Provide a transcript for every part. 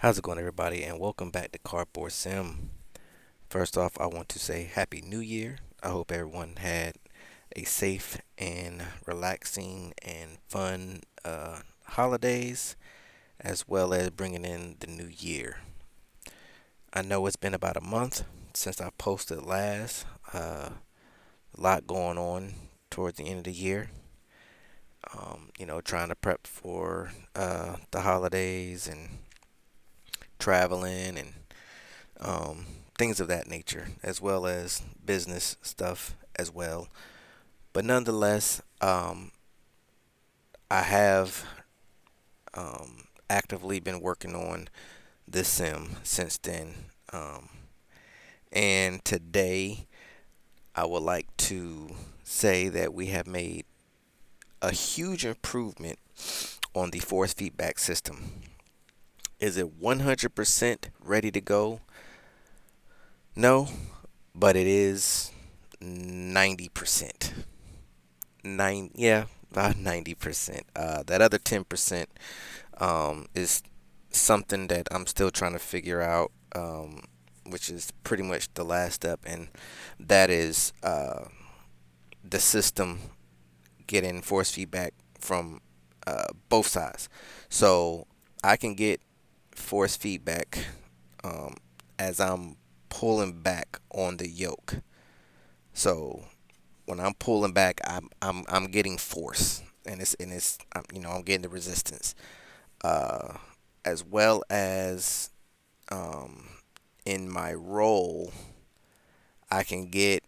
How's it going, everybody, and welcome back to CardboardSim. First off, I want to say Happy New Year. I hope everyone had a safe and relaxing and fun holidays, as well as bringing in the new year. I know it's been about a month since I posted last. A lot going on towards the end of the year. Trying to prep for the holidays and traveling and things of that nature, as well as business stuff as well. But nonetheless, I have actively been working on this sim since then. Um, and today, I would like to say that we have made a huge improvement on the force feedback system. Is it 100% ready to go? No, but it is 90%. Yeah, about 90%. That other 10% is something that I'm still trying to figure out, which is pretty much the last step, and that is the system getting force feedback from both sides. So I can get force feedback um, as I'm pulling back on the yoke. So when I'm pulling back, I'm getting force, and it's I'm getting the resistance, uh, as well as um, in my roll, I can get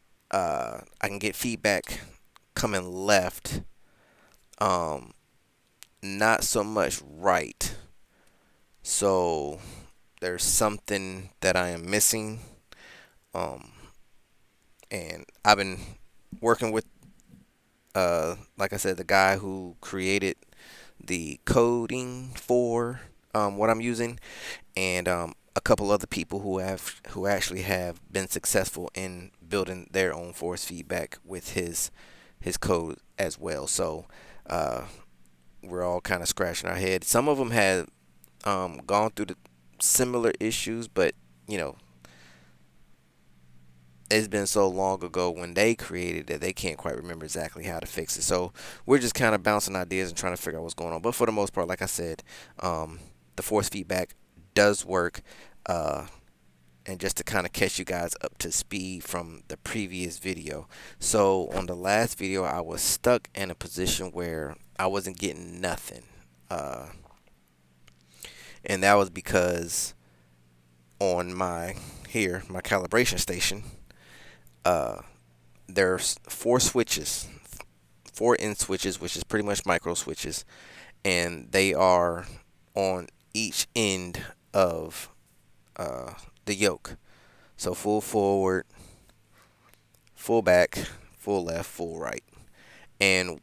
feedback coming left, um, not so much right. So there's something that I am missing, um, and I've been working with like I said, the guy who created the coding for what I'm using, and a couple other people who actually have been successful in building their own force feedback with his code as well. So uh, we're all kind of scratching our head. Some of them had gone through the similar issues, but you know it's been so long ago when they created that they can't quite remember exactly how to fix it. So we're just kind of bouncing ideas and trying to figure out what's going on. But for the most part, like I said, the force feedback does work. Uh, and just to kind of catch you guys up to speed from the previous video. So on the last video, I was stuck in a position where I wasn't getting nothing. Uh, and that was because on my calibration station, uh, there's four in switches, which is pretty much micro switches, and they are on each end of uh, the yoke. So full forward, full back, full left, full right. And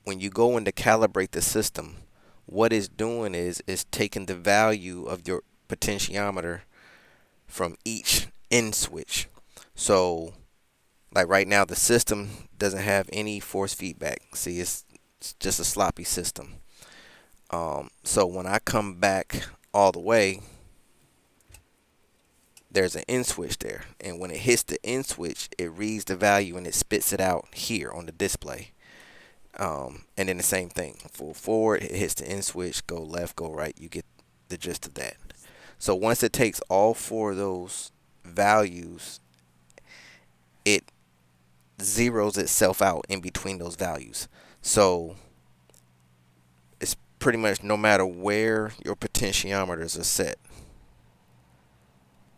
when you go in to calibrate the system, what it's doing is taking the value of your potentiometer from each end switch. So like right now, the system doesn't have any force feedback. See, it's just a sloppy system. So when I come back all the way, there's an end switch there, and when it hits the end switch, it reads the value and it spits it out here on the display. And then the same thing, full forward, it hits the end switch, go left, go right. You get the gist of that. So once it takes all four of those values, it zeroes itself out in between those values. So it's pretty much no matter where your potentiometers are set,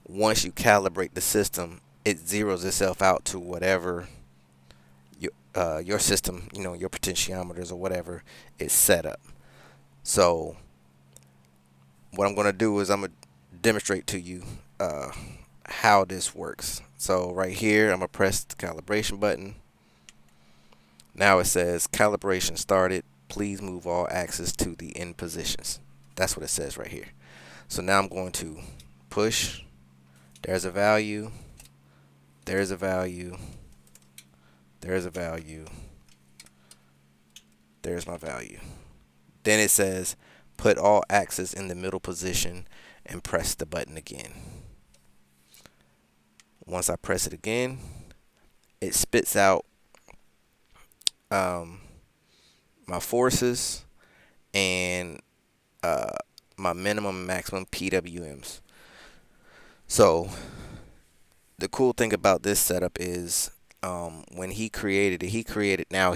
once you calibrate the system, it zeroes itself out to whatever your system, your potentiometers or whatever is set up. So what I'm going to do is I'm going to demonstrate to you how this works. So right here, I'm going to press the calibration button. Now it says calibration started. Please move all axes to the end positions. That's what it says right here. So now I'm going to push. There's a value. There's a value. There's a value. There's my value. Then it says put all axes in the middle position, and press the button again. Once I press it again, it spits out my forces and my minimum and maximum PWMs. So the cool thing about this setup is when he created it, now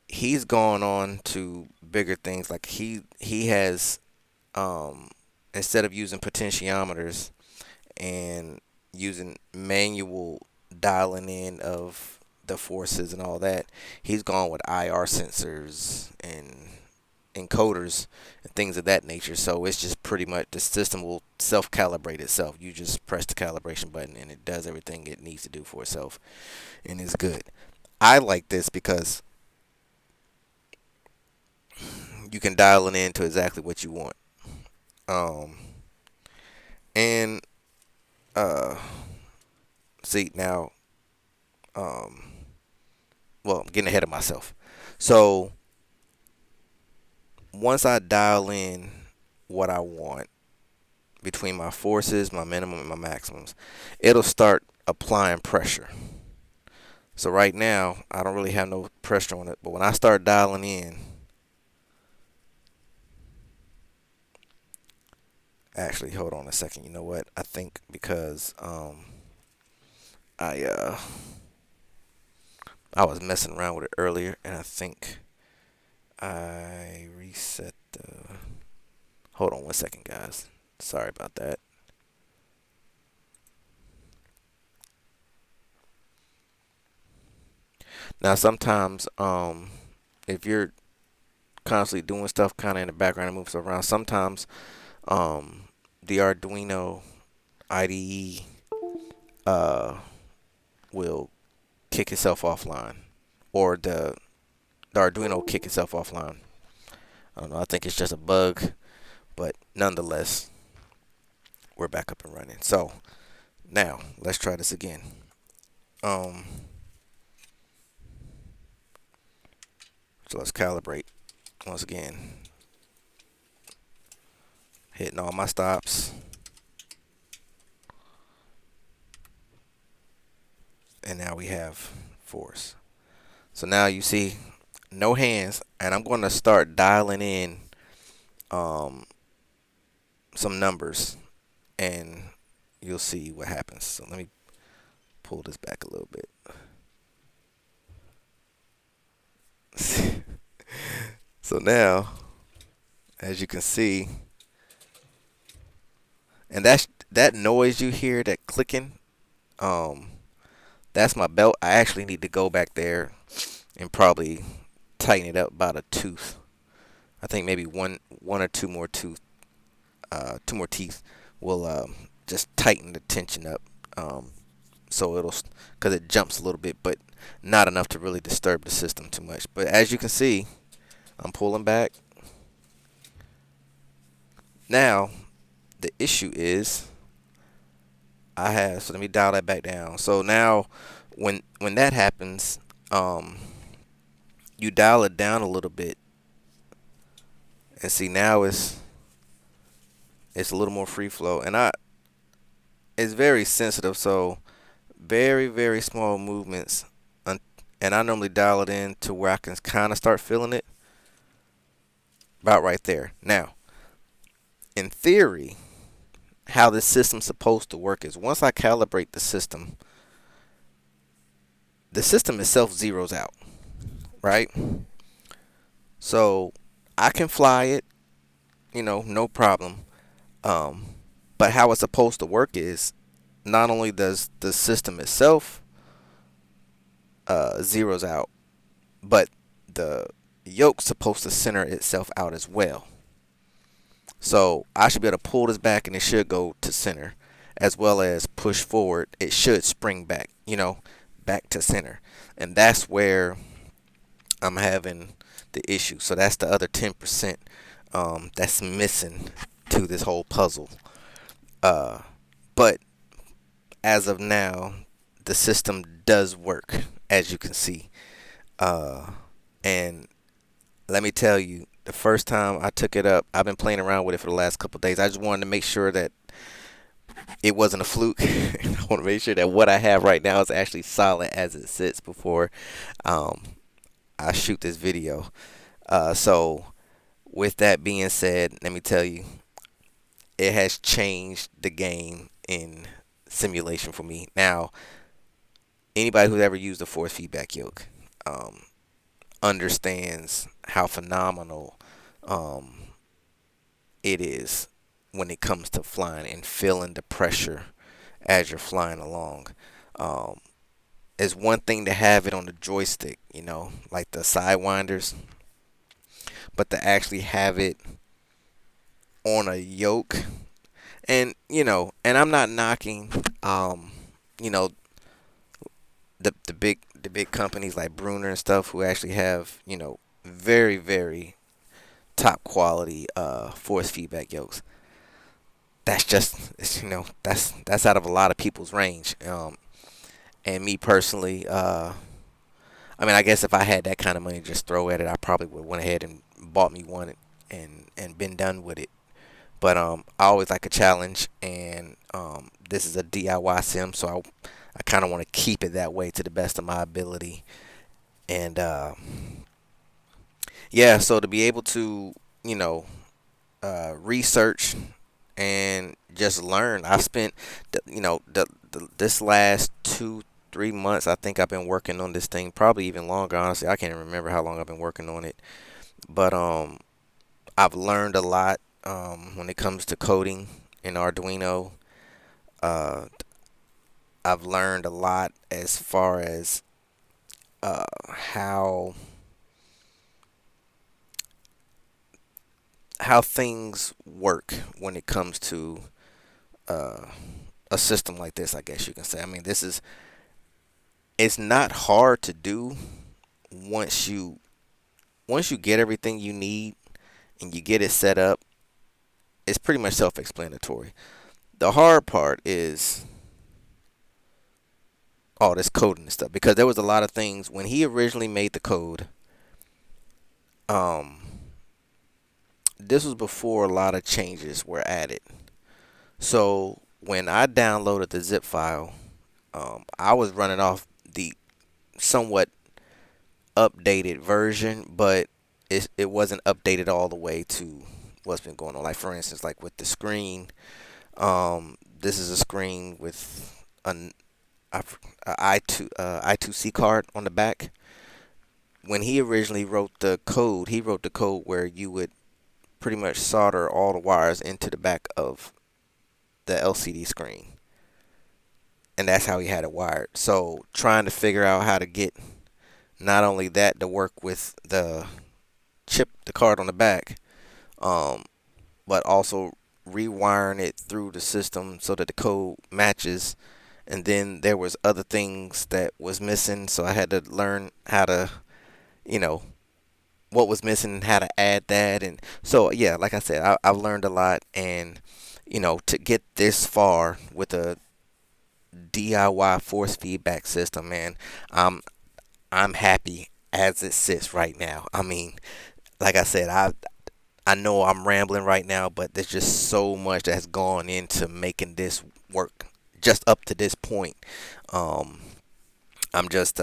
he's gone on to bigger things. Like he has instead of using potentiometers and using manual dialing in of the forces and all that, he's gone with IR sensors and encoders and things of that nature. So it's just pretty much the system will self-calibrate itself. You just press the calibration button and it does everything it needs to do for itself, and it's good. I like this because you can dial it in to exactly what you want. And see now, well, I'm getting ahead of myself. So once I dial in what I want between my forces, my minimum, and my maximums, it'll start applying pressure. So right now, I don't really have no pressure on it, but when I start dialing in, actually, hold on a second. You know what? I think because I I was messing around with it earlier, and I think I reset the. Hold on one second, guys. Sorry about that. Now, sometimes, if you're constantly doing stuff kind of in the background and moving stuff around, sometimes, the Arduino IDE will kick itself offline, or the Arduino will kick itself offline. I don't know. I think it's just a bug, but nonetheless, we're back up and running. So now let's try this again. Um, so let's calibrate once again. Hitting all my stops. And now we have force. So now you see no hands, and I'm going to start dialing in some numbers, and you'll see what happens. So let me pull this back a little bit. So now, as you can see, and that noise you hear, that clicking, that's my belt. I actually need to go back there and probably tighten it up about a tooth. I think maybe one or two more teeth will just tighten the tension up. So it'll, because it jumps a little bit, but not enough to really disturb the system too much. But as you can see, I'm pulling back. Now, the issue is so let me dial that back down. So now when that happens, you dial it down a little bit, and see now it's a little more free flow, and it's very sensitive, so very, very small movements, and I normally dial it in to where I can kind of start feeling it about right there. Now, in theory, how this system's supposed to work is once I calibrate the system itself zeroes out, right? So I can fly it, no problem. But how it's supposed to work is not only does the system itself zeroes out, but the yoke's supposed to center itself out as well. So I should be able to pull this back and it should go to center, as well as push forward. It should spring back, back to center. And that's where I'm having the issue. So that's the other 10% that's missing to this whole puzzle. But as of now, the system does work, as you can see. And let me tell you, the first time I took it up, I've been playing around with it for the last couple of days. I just wanted to make sure that it wasn't a fluke. I want to make sure that what I have right now is actually solid as it sits before um, I shoot this video. So with that being said, let me tell you, it has changed the game in simulation for me. Now, anybody who's ever used a force feedback yoke um, understands how phenomenal um, it is when it comes to flying and feeling the pressure as you're flying along. Um, it's one thing to have it on the joystick, like the sidewinders, but to actually have it on a yoke, and and I'm not knocking, you know, the big companies like Bruner and stuff who actually have very very top quality force feedback yokes. That's just that's out of a lot of people's range. And me personally, I mean, I guess if I had that kind of money to just throw at it, I probably would have went ahead and bought me one and been done with it. But I always like a challenge, and this is a DIY sim, so I kind of want to keep it that way to the best of my ability. And yeah, so to be able to research and just learn, I've spent this last 2-3 months. I think I've been working on this thing, probably even longer. Honestly, I can't even remember how long I've been working on it. But I've learned a lot when it comes to coding in Arduino. Uh, I've learned a lot as far as how things work when it comes to uh, a system like this. I guess you can say. I mean, it's not hard to do once you get everything you need and you get it set up. It's pretty much self-explanatory. The hard part is all this coding and stuff, because there was a lot of things when he originally made the code. Um, this was before a lot of changes were added. So when I downloaded the zip file, I was running off the somewhat updated version, but it wasn't updated all the way to what's been going on. Like for instance, like with the screen, this is a screen with an I2C card on the back. When he originally wrote the code, he wrote the code where you would pretty much solder all the wires into the back of the LCD screen, and that's how he had it wired. So trying to figure out how to get not only that to work with the chip, the card on the back, um, but also rewiring it through the system so that the code matches. And then there was other things that was missing, so I had to learn how to, you know, what was missing, how to add that. And so yeah, like I said, I've learned a lot, and to get this far with a DIY force feedback system, man, I'm happy as it sits right now. I mean, like I said, I know I'm rambling right now, but there's just so much that has gone into making this work just up to this point. Um, I'm just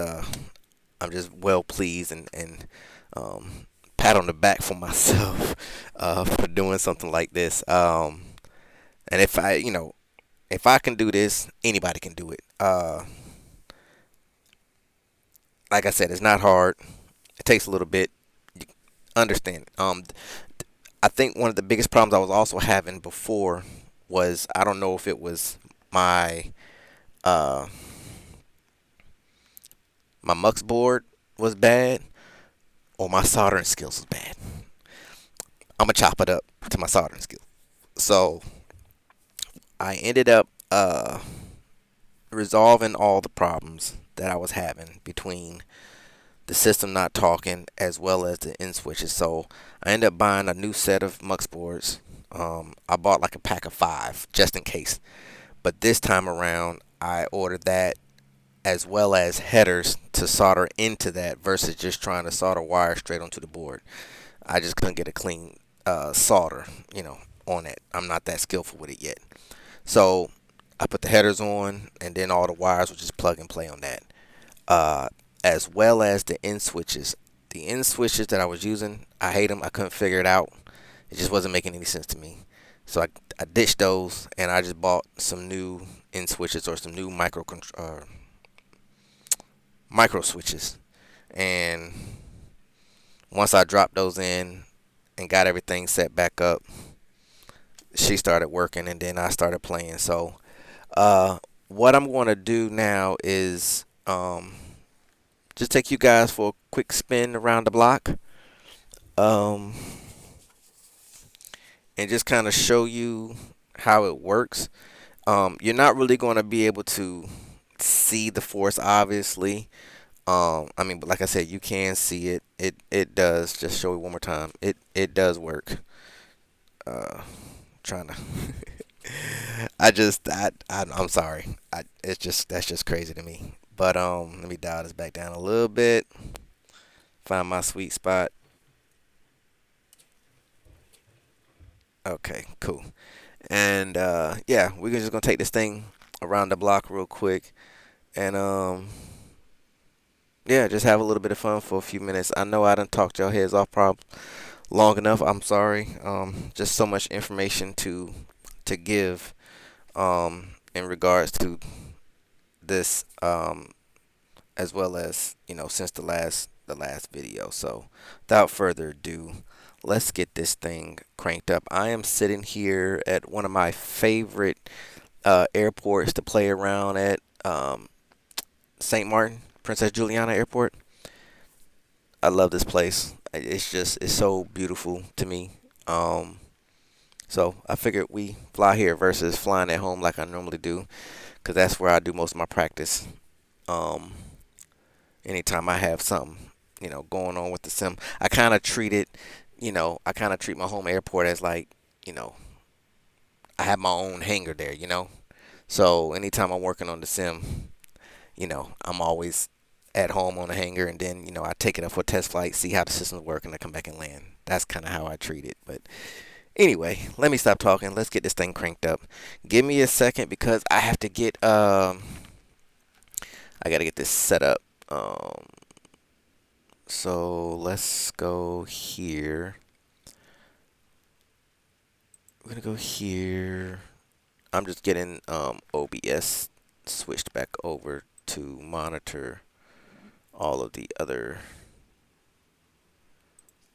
well pleased, and pat on the back for myself for doing something like this. And if I can do this, anybody can do it. Like I said, it's not hard. It takes a little bit. You understand. I think one of the biggest problems I was also having before was, I don't know if it was my uh, my mux board was bad or my soldering skills was bad. I'm gonna chop it up to my soldering skills. So I ended up resolving all the problems that I was having between the system not talking as well as the end switches. So I ended up buying a new set of mux boards. I bought like a pack of 5 just in case. But this time around, I ordered that as well as headers to solder into that versus just trying to solder wire straight onto the board. I just couldn't get a clean solder, on it. I'm not that skillful with it yet. So I put the headers on, and then all the wires will just plug and play on that. Uh, as well as the end switches. The end switches that I was using, I hate them. I couldn't figure it out. It just wasn't making any sense to me. So I ditched those, and I just bought some new end switches or some new micro switches. And once I dropped those in and got everything set back up, she started working, and then I started playing. So what I'm going to do now is just take you guys for a quick spin around the block, um, and just kind of show you how it works. You're not really going to be able to see the force, obviously. I mean, but like I said, you can see it. It does. Just show it one more time. It does work. Trying to. I'm sorry. It's just that's just crazy to me. But let me dial this back down a little bit. Find my sweet spot. Okay, cool. And yeah, we're just gonna take this thing around the block real quick, and yeah, just have a little bit of fun for a few minutes. I know I done talked y'all heads off probably long enough. I'm sorry. Just so much information to give in regards to this, as well as since the last video. So without further ado, let's get this thing cranked up. I am sitting here at one of my favorite airports to play around at, St. Martin, Princess Juliana Airport. I love this place. It's so beautiful to me. Um, so I figured we fly here versus flying at home like I normally do, because that's where I do most of my practice. Um, Anytime I have something, going on with the sim, I kind of treat it, I kind of treat my home airport as like, you know, I have my own hangar there, So anytime I'm working on the sim, I'm always at home on the hangar, and then, I take it up for a test flight, see how the systems work, and I come back and land. That's kind of how I treat it. But anyway, let me stop talking. Let's get this thing cranked up. Give me a second because I have to get, I got to get this set up. So let's go here. We're gonna go here. I'm just getting OBS switched back over to monitor all of the other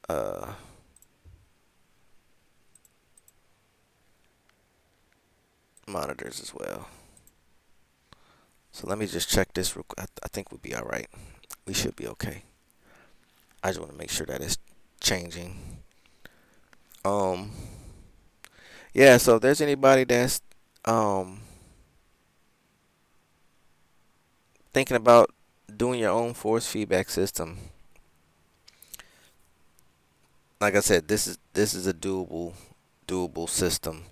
uh, monitors as well. So let me just check this real quick. I think we'll be all right. We should be okay. I just want to make sure that it's changing. Um, yeah. So if there's anybody that's um thinking about doing your own force feedback system, like I said, this is a doable system.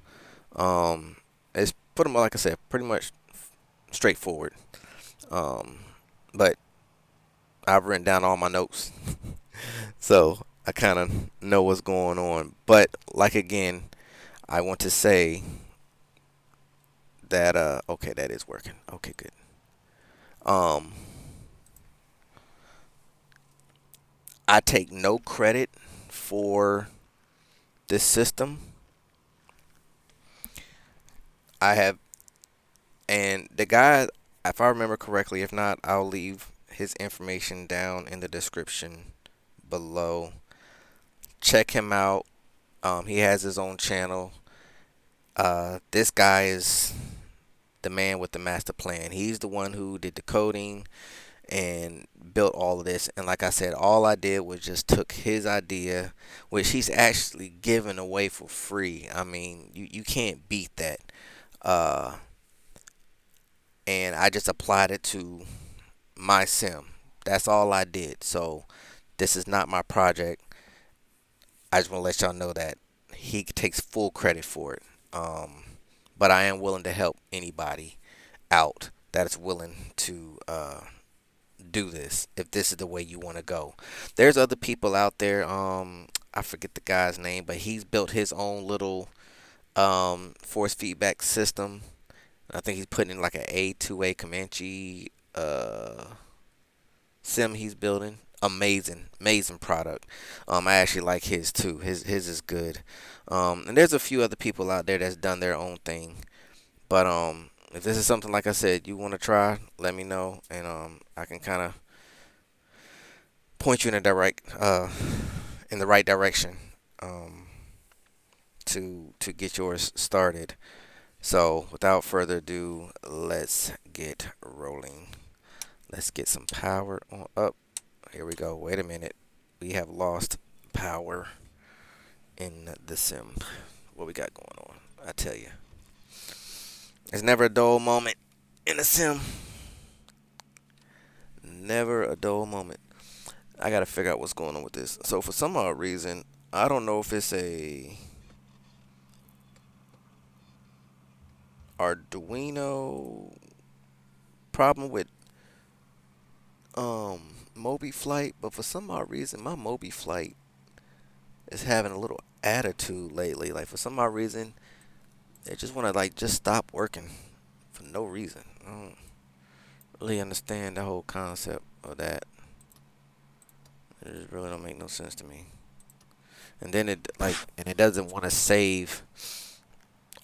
It's pretty much, like I said, pretty much straightforward. Um, but I've written down all my notes, so I kind of know what's going on. But like again, I want to say that okay, that is working. Okay, good. Um, I take no credit for this system. I have, and the guy, if I remember correctly, if not, I'll leave his information down in the description below. Check him out. He has his own channel. This guy is the man with the master plan. He's the one who did the coding and built all of this. And like I said, all I did was just took his idea, which he's actually given away for free. I mean, you can't beat that. Uh, and I just applied it to my sim. That's all I did. So this is not my project. I just want to let y'all know that he takes full credit for it. But I am willing to help anybody out that is willing to do this if this is the way you want to go. There's other people out there. I forget the guy's name, but he's built his own little force feedback system. I think he's putting in like an A2A Comanche sim he's building. Amazing product. I actually like his too. His is good. And there's a few other people out there that's done their own thing. But if this is something like I said you want to try, let me know, and I can kind of point you in in the right direction to get yours started. So without further ado, let's get rolling. Let's get some power on up. Here we go. Wait a minute. We have lost power in the sim. What we got going on? I tell you. There's never a dull moment in a sim. Never a dull moment. I gotta figure out what's going on with this. So for some odd reason, I don't know if it's a Arduino problem with mobiflight, but for some odd reason my mobiflight is having a little attitude lately. Like for some odd reason they just want to like just stop working for no reason. I don't really understand the whole concept of that. It just really don't make no sense to me. And then it doesn't want to save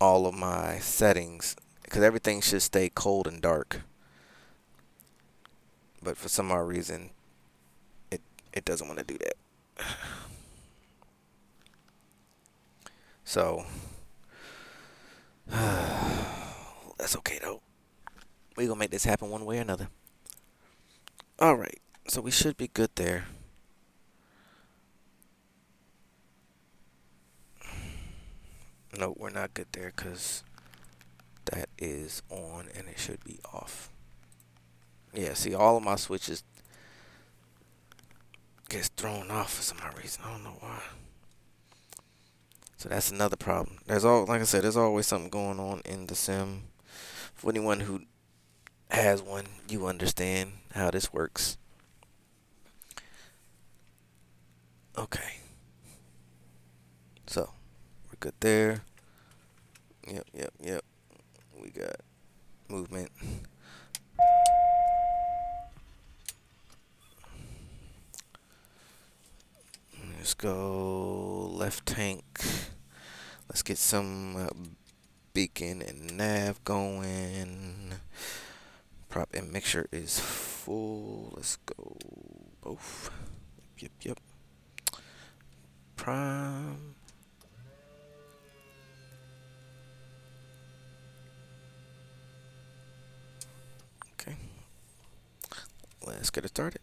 all of my settings because everything should stay cold and dark. But for some odd reason it doesn't want to do that. So that's okay though. We gonna make this happen one way or another. All right, so we should be good there. No, we're not good there because that is on and it should be off. Yeah, see, all of my switches gets thrown off for some odd reason. I don't know why. So that's another problem. Like I said, there's always something going on in the sim. For anyone who has one, you understand how this works. Okay. So we're good there. Yep. We got movement. Let's go left tank. Let's get some beacon and nav going. Prop and mixture is full. Let's go both. Yep. Prime. Okay. Let's get it started.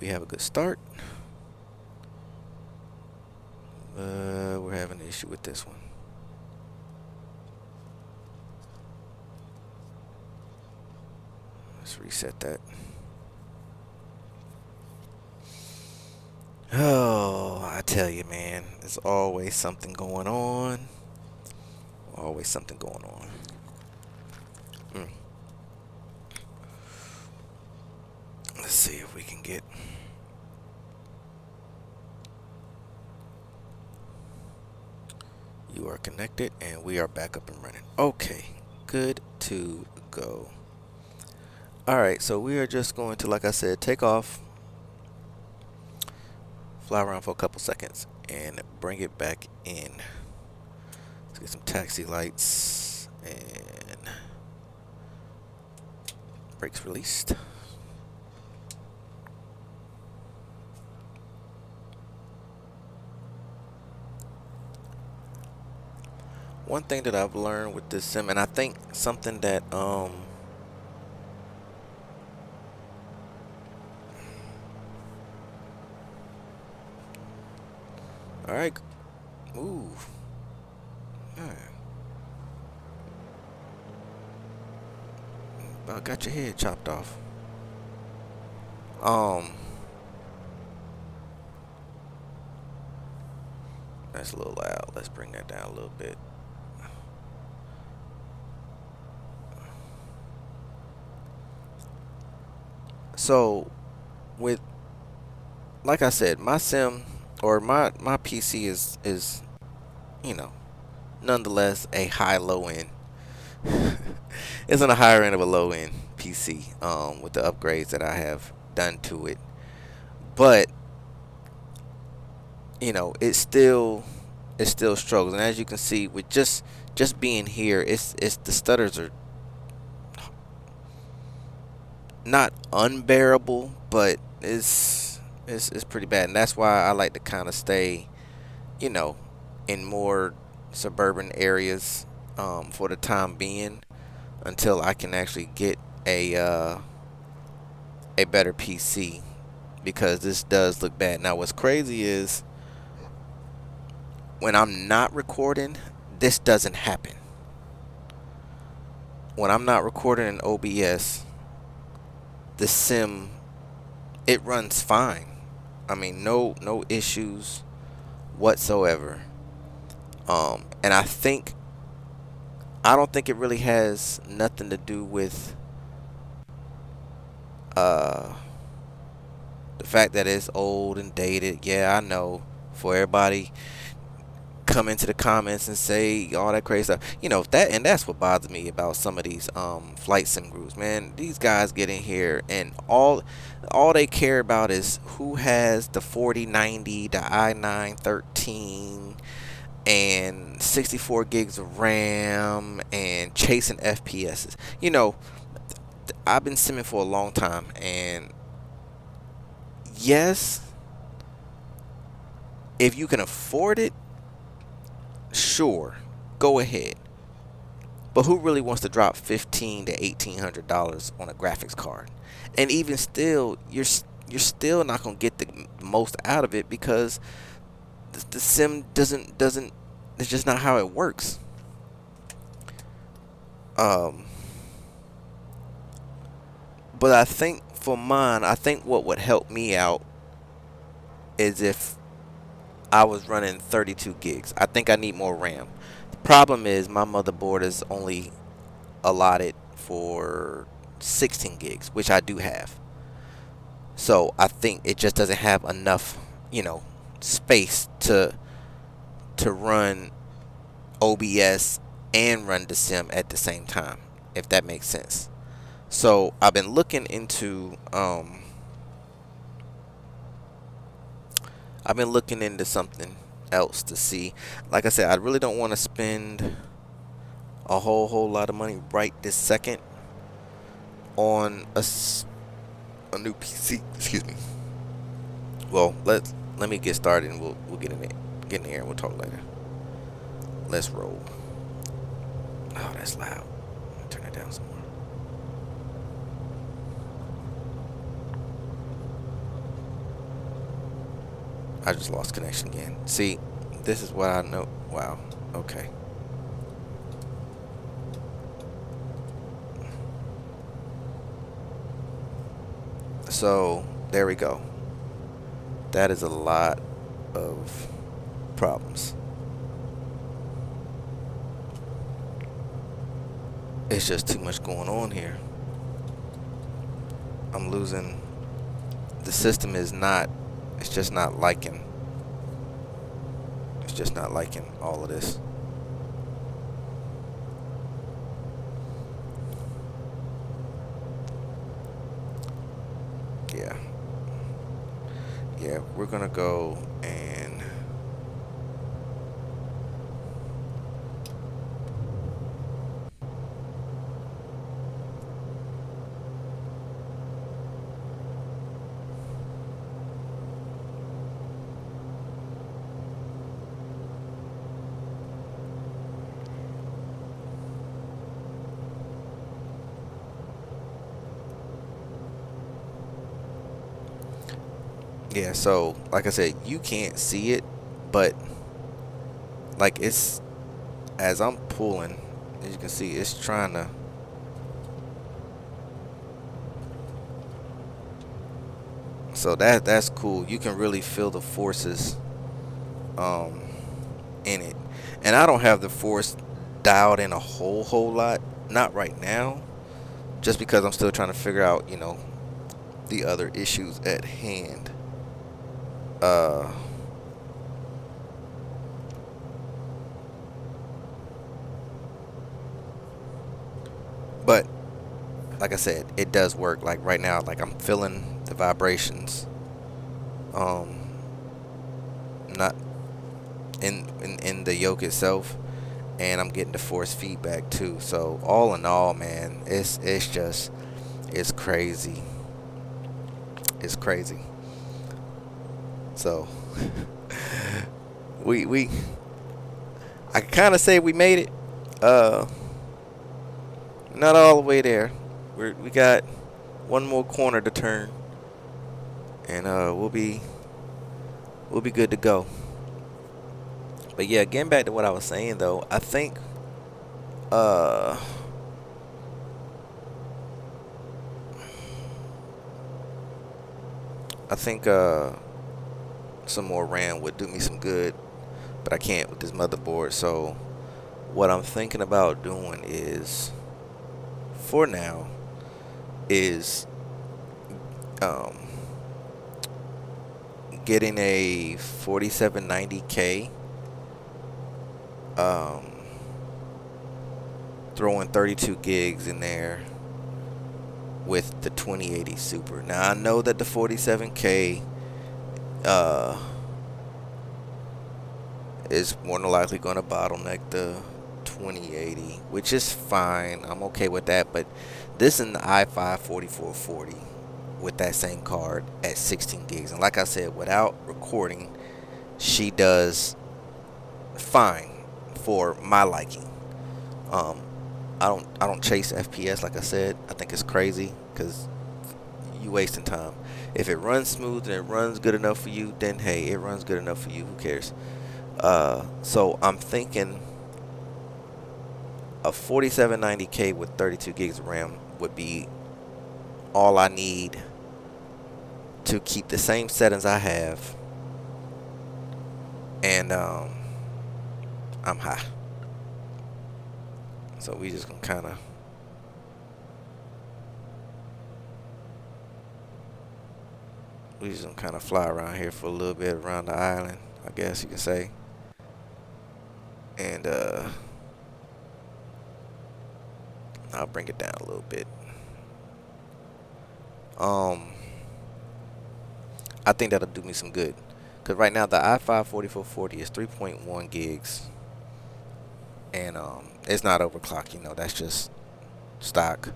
We have a good start. We're having an issue with this one. Let's reset that. Oh, I tell you, man, there's always something going on. Always something going on. Let's see if we can get. You are connected and we are back up and running. Okay, good to go. Alright, so we are just going to, like I said, take off, fly around for a couple seconds, and bring it back in. Let's get some taxi lights and brakes released. One thing that I've learned with this sim, and I think something that alright. Ooh. Alright. About got your head chopped off. That's a little loud. Let's bring that down a little bit. So with, like I said, my sim or my PC is you know, nonetheless a high low end. It's on the higher end of a low end PC with the upgrades that I have done to it. But it still struggles. And as you can see, with just being here, it's the stutters are not unbearable, but it's pretty bad. And that's why I like to kind of stay, you know, in more suburban areas for the time being until I can actually get a better PC, because this does look bad. Now, what's crazy is when I'm not recording, this doesn't happen. When I'm not recording in OBS, the sim, it runs fine. I mean, no issues whatsoever. And I don't think it really has nothing to do with uh the fact that it's old and dated. Yeah, I know. For everybody come into the comments and say all that crazy stuff. That's what bothers me about some of these flight sim groups, man. These guys get in here and all they care about is who has the 4090, the i9 13 and 64 gigs of RAM and chasing FPSs. I've been simming for a long time, and yes, if you can afford it, sure, go ahead. But who really wants to drop $1,500 to $1,800 on a graphics card? And even still, you're still not gonna get the most out of it, because the sim doesn't. It's just not how it works. Um, but I think for mine, I think what would help me out is if I was running 32 gigs. I think I need more RAM. The problem is my motherboard is only allotted for 16 gigs, which I do have. So I think it just doesn't have enough, space to run OBS and run the sim at the same time, if that makes sense. So I've been looking into something else to see. Like I said, I really don't want to spend a whole lot of money right this second on a new PC. Excuse me. Well, let me get started, and we'll get in there and we'll talk later. Let's roll. Oh, that's loud. Turn it down some more. I just lost connection again. See, this is what I know. Wow. Okay. So there we go. That is a lot of problems. It's just too much going on here. I'm losing. The system is not. It's just not liking. It's just not liking all of this. Yeah, we're gonna go and yeah, so like I said, you can't see it, but like it's, as I'm pulling, as you can see, it's trying to. So that's cool. You can really feel the forces in it. And I don't have the force dialed in a whole lot, not right now, just because I'm still trying to figure out, the other issues at hand. But like I said, it does work. Like right now, like I'm feeling the vibrations. Not in the yoke itself, and I'm getting the force feedback too. So all in all, man, it's crazy. It's crazy. So we I can kind of say we made it. Not all the way there. We got one more corner to turn, and we'll be good to go. But yeah, getting back to what I was saying though, uh I think some more RAM would do me some good, but I can't with this motherboard. So what I'm thinking about doing is, for now, is getting a 4790K, throwing 32 gigs in there with the 2080 Super. Now I know that the 47K is more than likely going to bottleneck the 2080, which is fine. I'm okay with that. But this is the i5 4440 with that same card at 16 gigs, and like I said, without recording, she does fine for my liking. Um, I don't chase FPS, like I said. I think it's crazy because you wasting time. If it runs smooth and it runs good enough for you, then hey, it runs good enough for you. Who cares? So I'm thinking a 4790K with 32 gigs of RAM would be all I need to keep the same settings I have, and I'm high. So we just gonna kind of fly around here for a little bit around the island, I guess you can say. And I'll bring it down a little bit. I think that'll do me some good, because right now the i5 4440 is 3.1 gigs, and it's not overclocked. That's just stock.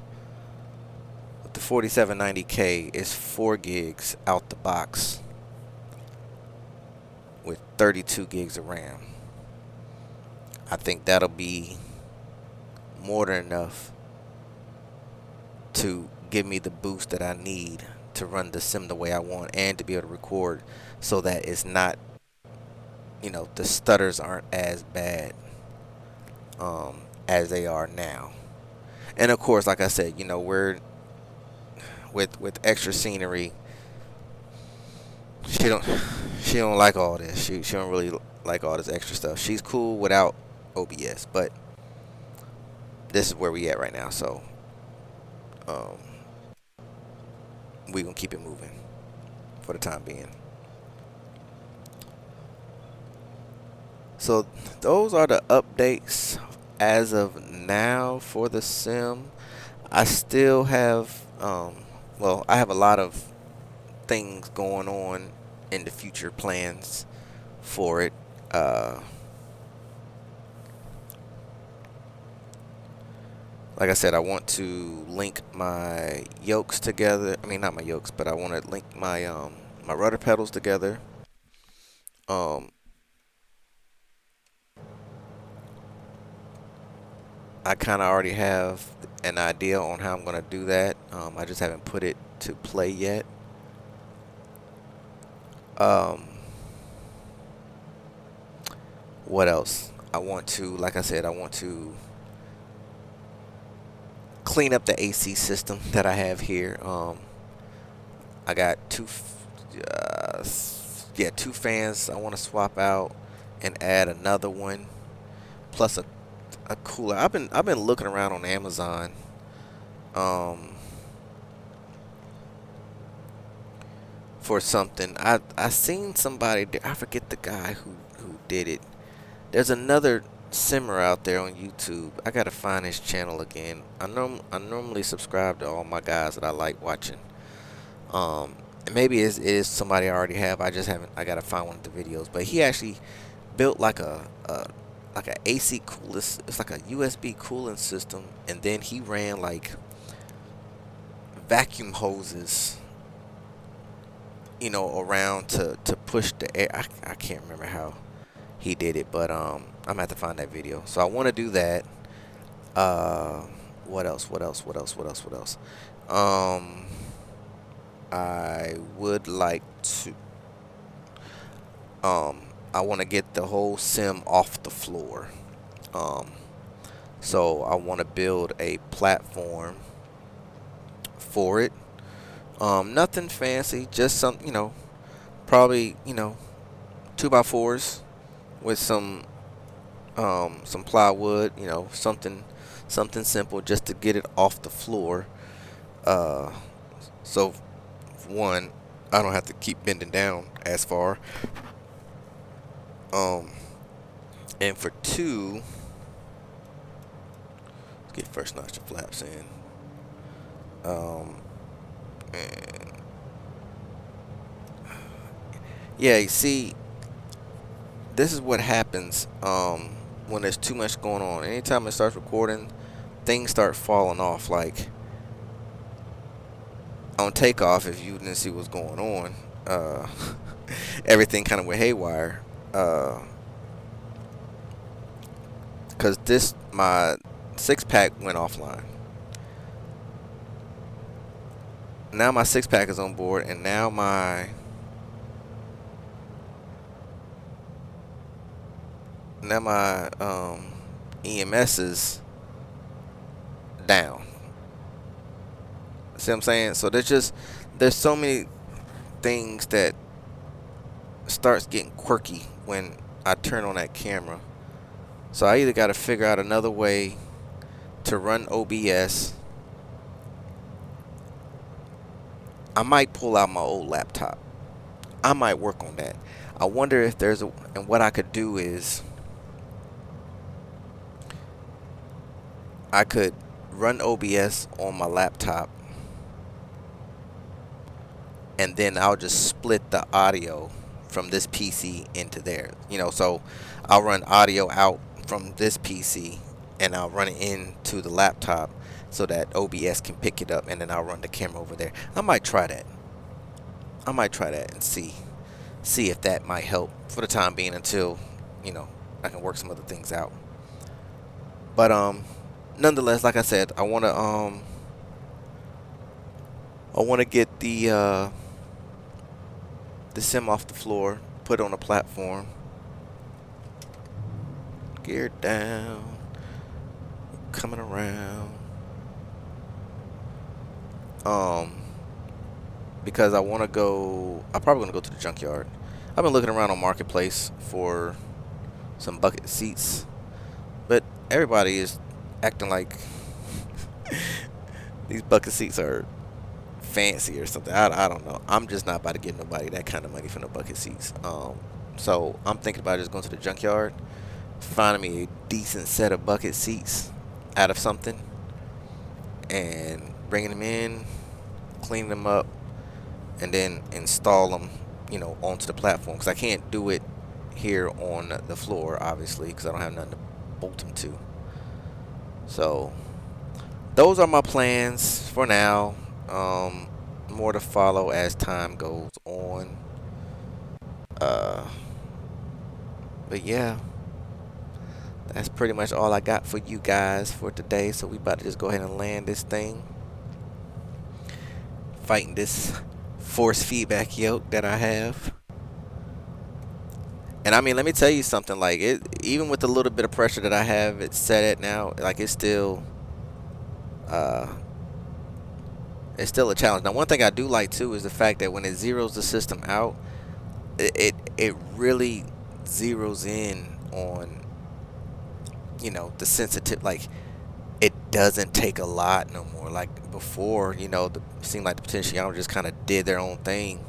With the 4790K, is 4 gigs out the box with 32 gigs of RAM. I think that'll be more than enough to give me the boost that I need to run the sim the way I want, and to be able to record so that it's not, the stutters aren't as bad as they are now. And of course, like I said, we're with extra scenery. She don't like all this. She don't really like all this extra stuff. She's cool without OBS, but this is where we at right now. So we gonna keep it moving for the time being. So those are the updates as of now for the sim. I still have I have a lot of things going on in the future, plans for it. Like I said, I want to link my yokes together. I mean, not my yokes, but I want to link my my rudder pedals together. I kind of already have an idea on how I'm going to do that. I just haven't put it to play yet. What else? Like I said, I want to clean up the AC system that I have here. I got two fans I want to swap out, and add another one plus a cooler. I've been looking around on Amazon for something. I seen somebody, I forget the guy who did it. There's another simmer out there on YouTube. I gotta find his channel again. I normally subscribe to all my guys that I like watching. Maybe it is somebody I already have. I just haven't. I gotta find one of the videos. But he actually built like a AC cooler. It's like a USB cooling system, and then he ran like vacuum hoses, you know, around to push the air. I can't remember how he did it, but I'm gonna have to find that video. So I want to do that. What else? What else? What else? What else? What else? I would like to. I want to get the whole sim off the floor. So I want to build a platform for it. Nothing fancy, just some, you know, probably, you know, 2x4s with some plywood, you know, something simple just to get it off the floor. So one, I don't have to keep bending down as far. And for two, let's get first notch of flaps in. And yeah, you see, this is what happens when there's too much going on. Anytime it starts recording, things start falling off. Like on takeoff, if you didn't see what's going on, everything kind of went haywire. Because my 6-pack went offline. Now my 6-pack is on board, and now my EMS is down. See what I'm saying? So there's so many things that starts getting quirky when I turn on that camera. So I either got to figure out another way to run OBS. I might pull out my old laptop. I might work on that. I wonder if and what I could do is I could run OBS on my laptop, and then I'll just split the audio from this PC into there. You know, so I'll run audio out from this PC and I'll run it into the laptop so that OBS can pick it up, and then I'll run the camera over there. I might try that. And see if that might help for the time being until, you know, I can work some other things out. But nonetheless, like I said, I want to get the sim off the floor, put it on a platform, gear down, coming around. Because I'm probably gonna go to the junkyard. I've been looking around on Marketplace for some bucket seats, but everybody is acting like these bucket seats are fancy or something. I don't know. I'm just not about to give nobody that kind of money for no bucket seats. So I'm thinking about just going to the junkyard, finding me a decent set of bucket seats out of something, and bringing them in, cleaning them up, and then install them, you know, onto the platform. Because I can't do it here on the floor, obviously, because I don't have nothing to bolt them to. So those are my plans for now. More to follow as time goes on. But yeah, that's pretty much all I got for you guys for today. So we about to just go ahead and land this thing, fighting this force feedback yoke that I have. And I mean, let me tell you something, like even with the little bit of pressure that I have it set at now, like it's still a challenge. Now, one thing I do like too is the fact that when it zeroes the system out, it really zeroes in on, you know, the sensitive, like it doesn't take a lot no more. Like before, you know, it seemed like the potentiometers just kind of did their own thing.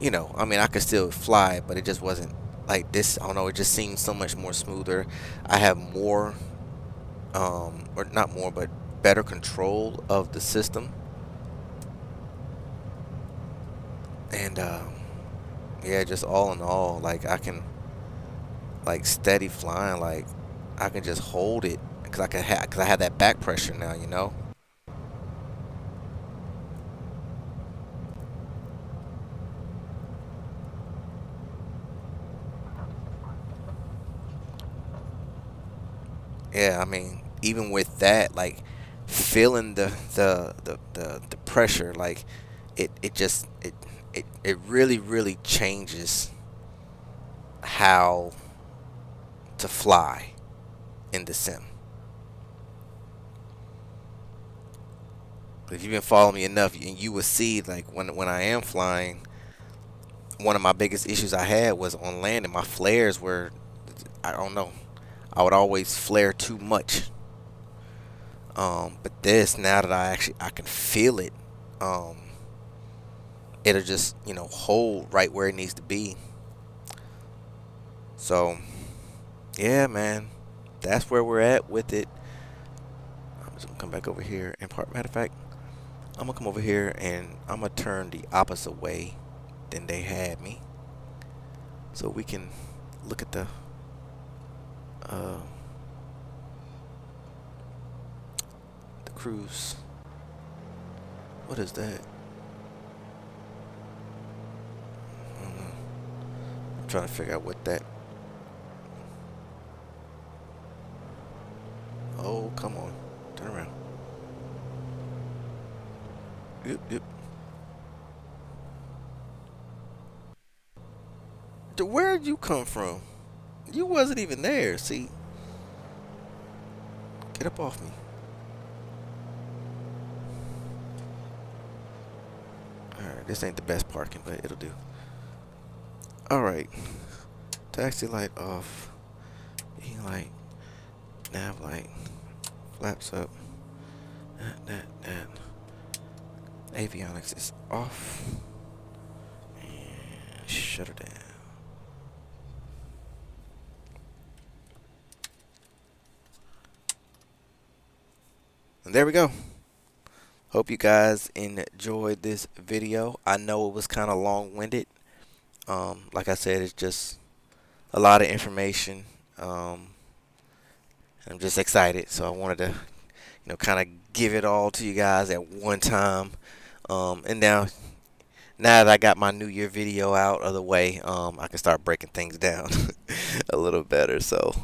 You know, I mean, I could still fly, but it just wasn't like this. I don't know. It just seems so much more smoother. I have more, or not more, but better control of the system. And yeah, just all in all, like I can, like steady flying, like I can just hold it because I have that back pressure now, you know. Yeah, I mean, even with that, like feeling the pressure, like it just it really changes how to fly in the sim. If you've been following me enough, and you will see, like when I am flying, one of my biggest issues I had was on landing. My flares were, I don't know, I would always flare too much. But this, now that I can feel it, um, it'll just, you know, hold right where it needs to be. So yeah, man, that's where we're at with it. I'm just gonna come back over here. And matter of fact, I'm gonna come over here and I'm gonna turn the opposite way than they had me, so we can look at uh, the cruise. What is that? I don't know. I'm trying to figure out what that. Oh, come on, turn around. Yep, yep. Where'd you come from? You wasn't even there. See, get up off me. All right, this ain't the best parking, but it'll do. All right, taxi light off. E light, nav light, flaps up. That. Avionics is off. And shut her down. And there we go. Hope you guys enjoyed this video. I know it was kind of long-winded. Like I said, it's just a lot of information. I'm just excited, so I wanted to, you know, kind of give it all to you guys at one time. And now that I got my New Year video out of the way, I can start breaking things down a little better. So,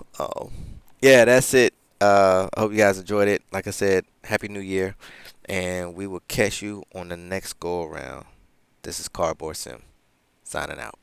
yeah, that's it. I hope you guys enjoyed it. Like I said, Happy New Year, and we will catch you on the next go around. This is CardboardSim signing out.